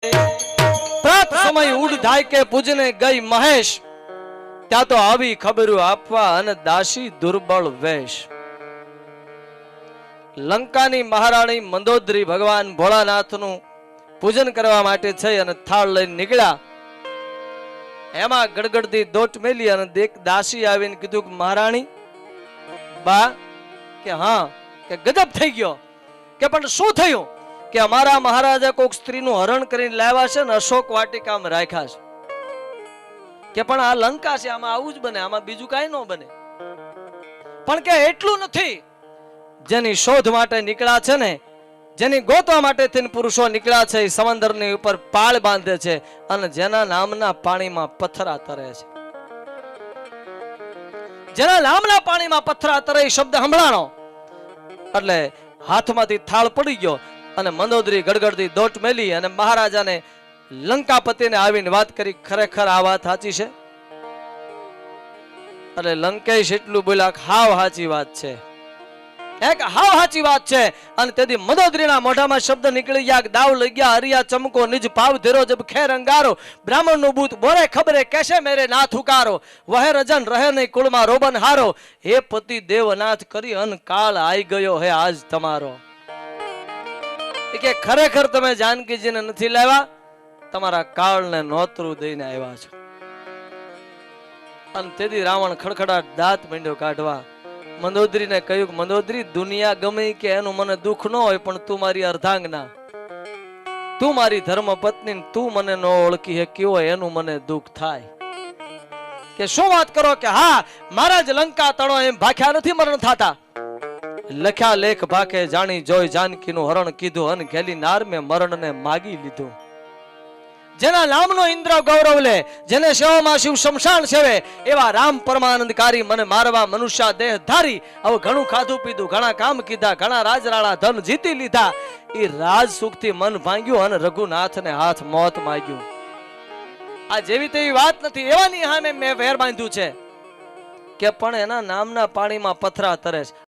પ્રાત સમય ઉડ ધાય કે પૂજને ગઈ મહેશ, ત્યાં તો આવી ખબરો આપવા અને દાસી દુર્બળ વેશ. લંકાની મહારાણી મંદોદરી ભગવાન ભોળાનાથનું પૂજન કરવા માટે થઈ અને થાળ લઈને નીકળ્યા. એમાં ગડગડતી દોટ મેલી અને એક દાસી આવીને કીધું કે મહારાણી બા, કે હા, કે ગજબ થઈ ગયો. કે પણ શું થયું? કે અમારા મહારાજા કોઈક સ્ત્રીનું હરણ કરીને લાવ્યા છે ને અશોક વાટિકામાં રાખ્યા છે. કે પણ આ લંકા છે, આમાં આવું જ બને, આમાં બીજું કાંઈ ન બને. પણ કે એટલું નથી, જેની શોધ માટે નીકળ્યા છે ને, જેની ગોતવા માટે થઈને પુરુષો નીકળ્યા છે, એ સમંદરની ઉપર પાળ બાંધે છે અને જેના નામના પાણીમાં પથરા તરે છે. જેના નામના પાણીમાં પથરા તરે એ શબ્દ સંભળાણો એટલે હાથમાંથી થાળ પડી ગયો અને મંદોદરી ગડગડતી દોટ મેલી અને મહારાજાને લંકાપતિને આવીને વાત કરી, ખરેખર આ વાત સાચી છે? એટલે લંકેશ એટલું બોલ્યા, હાવ સાચી વાત છે, એક હાવ સાચી વાત છે. અને તેથી મંદોદરીના મોઢામાં શબ્દ નીકળી ગયા, દાવ લઈ ગયા હરિયા ચમકો નિજ ભાવ ધીરો જબ ખેર અંગારો, બ્રાહ્મણ નું બૂત બોરે ખબરે કેસે મેરે નાથ ઉકારો, વહે રજન રહે નહીં કુળમાં રોબન હારો, હે પતિ દેવનાથ કરી અન કાળ આઈ ગયો હે આજ તમારો. કે ખરેખર તમે જાનકીજીને નથી લાવ્યા, તમારા કાળને નોતરું દઈને આવ્યા છો. અને તેથી રાવણ ખડખડાટ દાંત માંડ્યો કાઢવા. મંદોદરીને કહ્યું કે મંદોદરી, દુનિયા ગમે કે એનું મને દુઃખ ન હોય, પણ તું મારી અર્ધાંગના, તું મારી ધર્મ પત્ની, તું મને ન ઓળખી શકી હોય એનું મને દુઃખ થાય. કે શું વાત કરો? કે હા, મારા જ લંકા તણો એમ ભાખ્યા નથી મરણ થાતા. લખ્યા લેખ ભાખે જાણી જોઈ જાનકીનું હરણ કીધું, અને ઘેલી નાર મેં મરણને માગી લીધું. જેના નામનો ઇન્દ્ર ગૌરવ લે, જેને સેવામાં શિવ શમશાન સેવે, એવા રામ પરમાનંદકારી મને મારવા મનુષ્ય દેહ ધારી. હવે ઘણું ખાધું પીધું, ઘણા કામ કીધા, ઘણા રાજરાળા ધન જીતી લીધા, એ રાજ સુખથી મન ભાંગ્યું અને રઘુનાથને હાથ મોત માંગ્યું. આ જેવી તેવી વાત નથી, એવાની હામે મેં વેર બાંધ્યું છે. કે પણ એના નામના પાણીમાં પથરા તરે છે.